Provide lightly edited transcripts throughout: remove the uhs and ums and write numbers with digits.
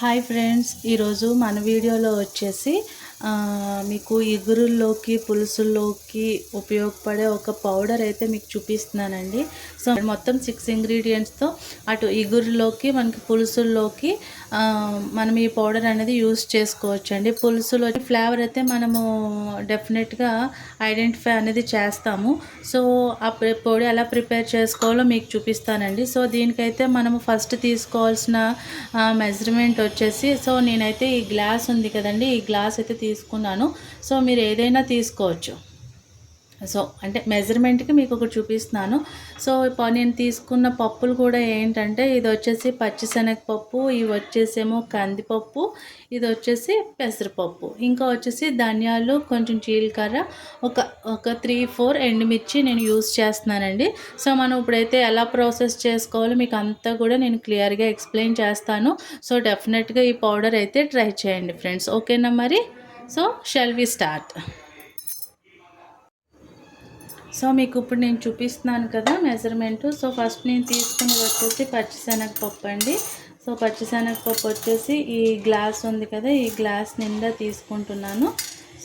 Hi friends, ఈరోజు మన వీడియోలో వచ్చేసి మీకు ఇగురుల్లోకి పులుసుల్లోకి ఉపయోగపడే ఒక పౌడర్ అయితే మీకు చూపిస్తున్నానండి. సో మొత్తం 6 ఇంగ్రీడియంట్స్తో అటు ఇగురులోకి మనకి పులుసుల్లోకి మనం ఈ పౌడర్ అనేది యూస్ చేసుకోవచ్చు అండి. పులుసులో ఫ్లేవర్ అయితే మనము డెఫినెట్గా ఐడెంటిఫై అనేది చేస్తాము. సో ఆ పొడి ఎలా ప్రిపేర్ చేసుకోవాలో మీకు చూపిస్తానండి. సో దీనికైతే మనము ఫస్ట్ తీసుకోవాల్సిన మెజర్మెంట్ వచ్చేసి, సో నేనైతే ఈ గ్లాస్ ఉంది కదండి, ఈ గ్లాస్ అయితే తీసుకున్నాను. సో మీరు ఏదైనా తీసుకోవచ్చు. సో అంటే మెజర్మెంట్కి మీకు ఒకటి చూపిస్తున్నాను. సో నేను తీసుకున్న పప్పులు కూడా ఏంటంటే, ఇది వచ్చేసి పచ్చిశనగపప్పు, ఇవి వచ్చేసేమో కందిపప్పు, ఇది వచ్చేసి పెసరపప్పు, ఇంకా వచ్చేసి ధనియాలు, కొంచెం జీలకర్ర, ఒక 3-4 ఎండుమిర్చి నేను యూస్ చేస్తున్నానండి. సో మనం ఇప్పుడైతే ఎలా ప్రాసెస్ చేసుకోవాలో మీకు అంతా కూడా నేను క్లియర్గా ఎక్స్ప్లెయిన్ చేస్తాను. సో డెఫినెట్గా ఈ పౌడర్ అయితే ట్రై చేయండి ఫ్రెండ్స్. ఓకేనా మరి? So shall we start. సో మీకు ఇప్పుడు నేను చూపిస్తున్నాను కదా మెజర్మెంటు. సో ఫస్ట్ నేను తీసుకున్నది వచ్చేసి పచ్చిశనగపప్పు అండి. సో పచ్చిశనగపప్పు వచ్చేసి ఈ గ్లాస్ ఉంది కదా, ఈ గ్లాస్ నిండా తీసుకుంటున్నాను.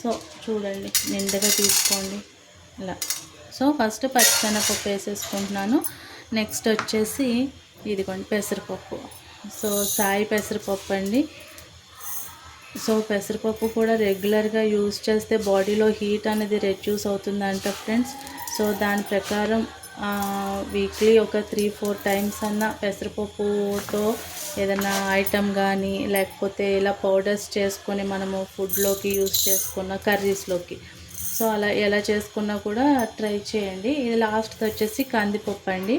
సో చూడండి, నిండుగా తీసుకోండి ఇలా. సో ఫస్ట్ పచ్చిశనగపప్పు వేసేసుకుంటున్నాను. నెక్స్ట్ వచ్చేసి ఇదిగోండి పెసరపప్పు. సో సాయి పెసరపప్పు అండి. సో పెసరపప్పు కూడా రెగ్యులర్గా యూస్ చేస్తే బాడీలో హీట్ అనేది రెడ్యూస్ అవుతుందంట ఫ్రెండ్స్. సో దాని ప్రకారం వీక్లీ ఒక 3-4 టైమ్స్ అన్న పెసరపప్పుతో ఏదైనా ఐటమ్ కానీ, లేకపోతే ఇలా పౌడర్స్ చేసుకొని మనము ఫుడ్లోకి యూస్ చేసుకున్న కర్రీస్లోకి, సో అలా ఎలా చేసుకున్నా కూడా ట్రై చేయండి. ఇది లాస్ట్ది వచ్చేసి కందిపప్పు అండి.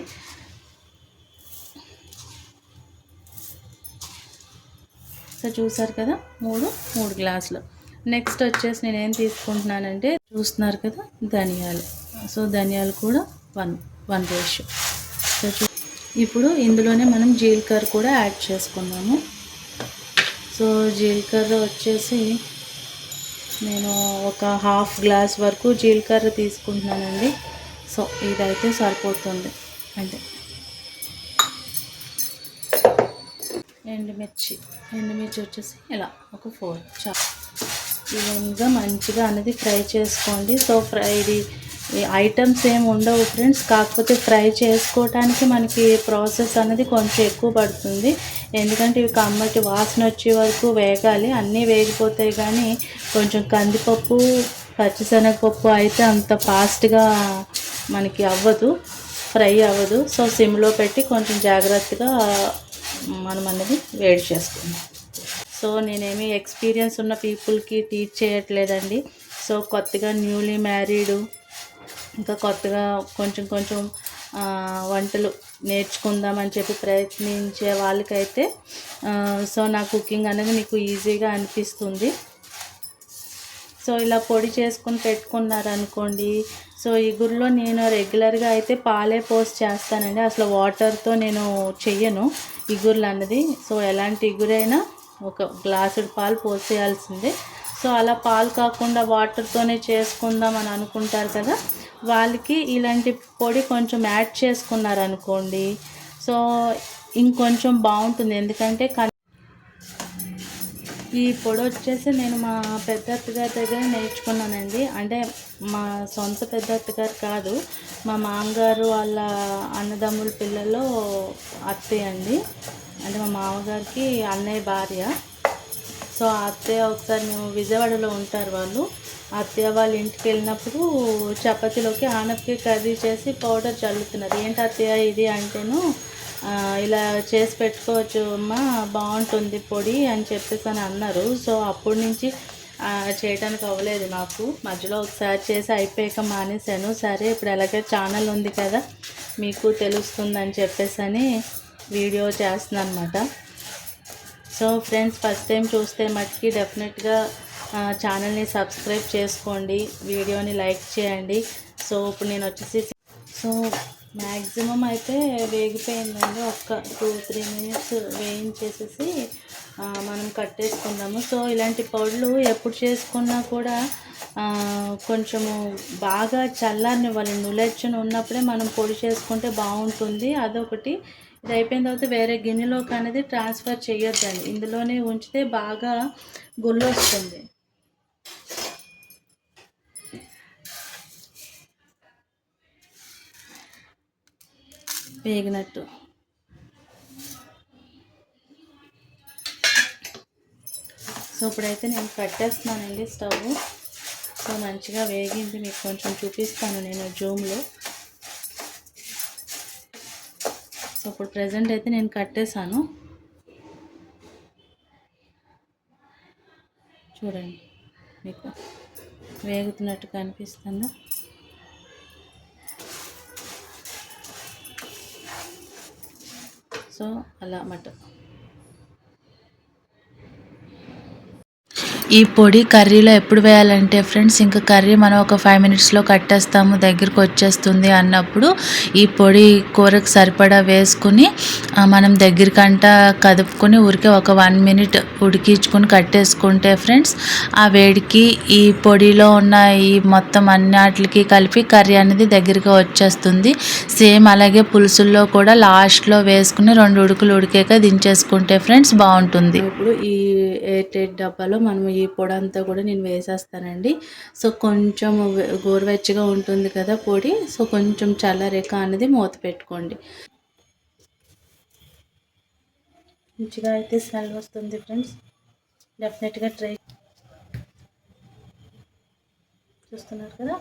సో చూసారు కదా, మూడు గ్లాసులు. నెక్స్ట్ వచ్చేసి నేను ఏం తీసుకుంటున్నానంటే, చూస్తున్నారు కదా ధనియాలు. సో ధనియాలు కూడా 1 రేషియో. సో ఇప్పుడు ఇందులోనే మనం జీలకర్ర కూడా యాడ్ చేసుకున్నాము. సో జీలకర్ర వచ్చేసి నేను ఒక 1/2 గ్లాస్ వరకు జీలకర్ర తీసుకుంటున్నానండి. సో ఇదైతే సరిపోతుంది. అంటే ఎండుమిర్చి వచ్చేసి ఇలా ఒక 4 చాలు. ఈవెన్గా మంచిగా అనేది ఫ్రై చేసుకోండి. సో ఇది ఐటమ్స్ ఏమి ఉండవు ఫ్రెండ్స్, కాకపోతే ఫ్రై చేసుకోవటానికి మనకి ప్రాసెస్ అనేది కొంచెం ఎక్కువ పడుతుంది. ఎందుకంటే ఇవి కమ్మటి వాసన వచ్చే వరకు వేగాలి. అన్నీ వేగిపోతాయి, కానీ కొంచెం కందిపప్పు, పచ్చిశనగపప్పు అయితే అంత ఫాస్ట్గా మనకి అవ్వదు, ఫ్రై అవ్వదు. సో సిమ్లో పెట్టి కొంచెం జాగ్రత్తగా మనం అనేది వేడి చేసుకుందాం. సో నేనేమి ఎక్స్పీరియన్స్ ఉన్న పీపుల్కి టీచ్ చేయట్లేదండి. సో కొత్తగా న్యూలీ మ్యారీడ్, ఇంకా కొత్తగా కొంచెం వంటలు నేర్చుకుందామని చెప్పి ప్రయత్నించే వాళ్ళకైతే సో నా కుకింగ్ అనేది మీకు ఈజీగా అనిపిస్తుంది. సో ఇలా పొడి చేసుకుని పెట్టుకున్నారనుకోండి. సో ఇగురులో నేను రెగ్యులర్గా అయితే పాలే పోసి చేస్తానండి. అసలు వాటర్తో నేను చెయ్యను ఇగురులు అన్నది. సో ఎలాంటి ఇగురైనా ఒక గ్లాసుడు పాలు పోసేయాల్సిందే. సో అలా పాలు కాకుండా వాటర్తోనే చేసుకుందాం అని అనుకుంటారు కదా, వాళ్ళకి ఇలాంటి పొడి కొంచెం యాడ్ చేసుకున్నారనుకోండి, సో ఇంకొంచెం బాగుంటుంది. ఎందుకంటే ఈ పొడి వచ్చేసి నేను మా పెద్ద అత్తగారి దగ్గర నేర్చుకున్నానండి. అంటే మా సొంత పెద్ద అత్తగారు కాదు, మా మామగారు వాళ్ళ అన్నదమ్ముల పిల్లల్లో అత్తయ్య అండి. అంటే మా మామగారికి అన్నయ్య భార్య. సో అత్తయ్య ఒకసారి మేము విజయవాడలో ఉంటారు వాళ్ళు. అత్తయ్య వాళ్ళ ఇంటికి వెళ్ళినప్పుడు చపాతీలోకి ఆనపకాయ కర్రీ చేసి పౌడర్ చల్లుతున్నారు. ఏంటి అత్తయ్య ఇది అంటేను, ఇలా చేసి పెట్టుకోవచ్చు అమ్మా, బాగుంటుంది పొడి అని చెప్పేసి అని అన్నారు. సో అప్పటి నుంచి చేయడానికి అవ్వలేదు నాకు. మధ్యలో ఒకసారి చేసి అయిపోయాక మానేశాను. సరే ఇప్పుడు ఎలాగే ఛానల్ ఉంది కదా, మీకు తెలుస్తుందని చెప్పేసి అని వీడియో చేస్తున్నాను అనమాట. సో ఫ్రెండ్స్, ఫస్ట్ టైం చూస్తే మట్టుకి డెఫినెట్గా ఛానల్ని సబ్స్క్రైబ్ చేసుకోండి, వీడియోని లైక్ చేయండి. సో ఇప్పుడు నేను వచ్చేసి మ్యాక్సిమం అయితే వేగిపోయిందండి. ఒక్క 2-3 మినిట్స్ వేయించేసేసి మనం కట్టేసుకుందాము. సో ఇలాంటి పొడులు ఎప్పుడు చేసుకున్నా కూడా కొంచెము బాగా చల్లారనివ్వాలి. నులెచ్చన ఉన్నప్పుడే మనం పొడి చేసుకుంటే బాగుంటుంది. అదొకటి. ఇది అయిపోయిన తర్వాత వేరే గిన్నెలోకి అనేది ట్రాన్స్ఫర్ చేయొద్దండి. ఇందులోనే ఉంచితే బాగా గుల్లొస్తుంది. వేగినట్టు. సో ఇప్పుడైతే నేను కట్టేస్తున్నానండి స్టవ్. సో మంచిగా వేగింది. మీకు కొంచెం చూపిస్తాను నేను జూమ్లో. సో ఇప్పుడు ప్రజెంట్ అయితే నేను కట్టేసాను. చూడండి, మీకు వేగుతున్నట్టు కనిపిస్తుందా? సో అలా మటన్ ఈ పొడి కర్రీలో ఎప్పుడు వేయాలంటే ఫ్రెండ్స్, ఇంకా కర్రీ మనం ఒక 5 మినిట్స్లో కట్టేస్తాము, దగ్గరికి వచ్చేస్తుంది అన్నప్పుడు ఈ పొడి కూరకు సరిపడా వేసుకుని మనం దగ్గరికంట కదుపుకొని ఊరికే ఒక 1 మినిట్ ఉడికించుకొని కట్టేసుకుంటే ఫ్రెండ్స్, ఆ వేడికి ఈ పొడిలో ఉన్న ఈ మొత్తం అన్నిటికి కలిపి కర్రీ అనేది దగ్గరికి వచ్చేస్తుంది. సేమ్ అలాగే పులుసుల్లో కూడా లాస్ట్లో వేసుకుని 2 ఉడుకులు ఉడికాక దించేసుకుంటే ఫ్రెండ్స్ బాగుంటుంది. ఇప్పుడు ఈ ఎయిర్ డబ్బాలో మనం ఈ పొడి అంతా కూడా నేను వేసేస్తానండి. సో కొంచెం గోరువెచ్చగా ఉంటుంది కదా పొడి. సో కొంచెం చల్లరేక అనేది మూత పెట్టుకోండి. మంచిగా అయితే స్మెల్ వస్తుంది ఫ్రెండ్స్. డెఫినెట్గా ట్రై. చూస్తున్నారు కదా.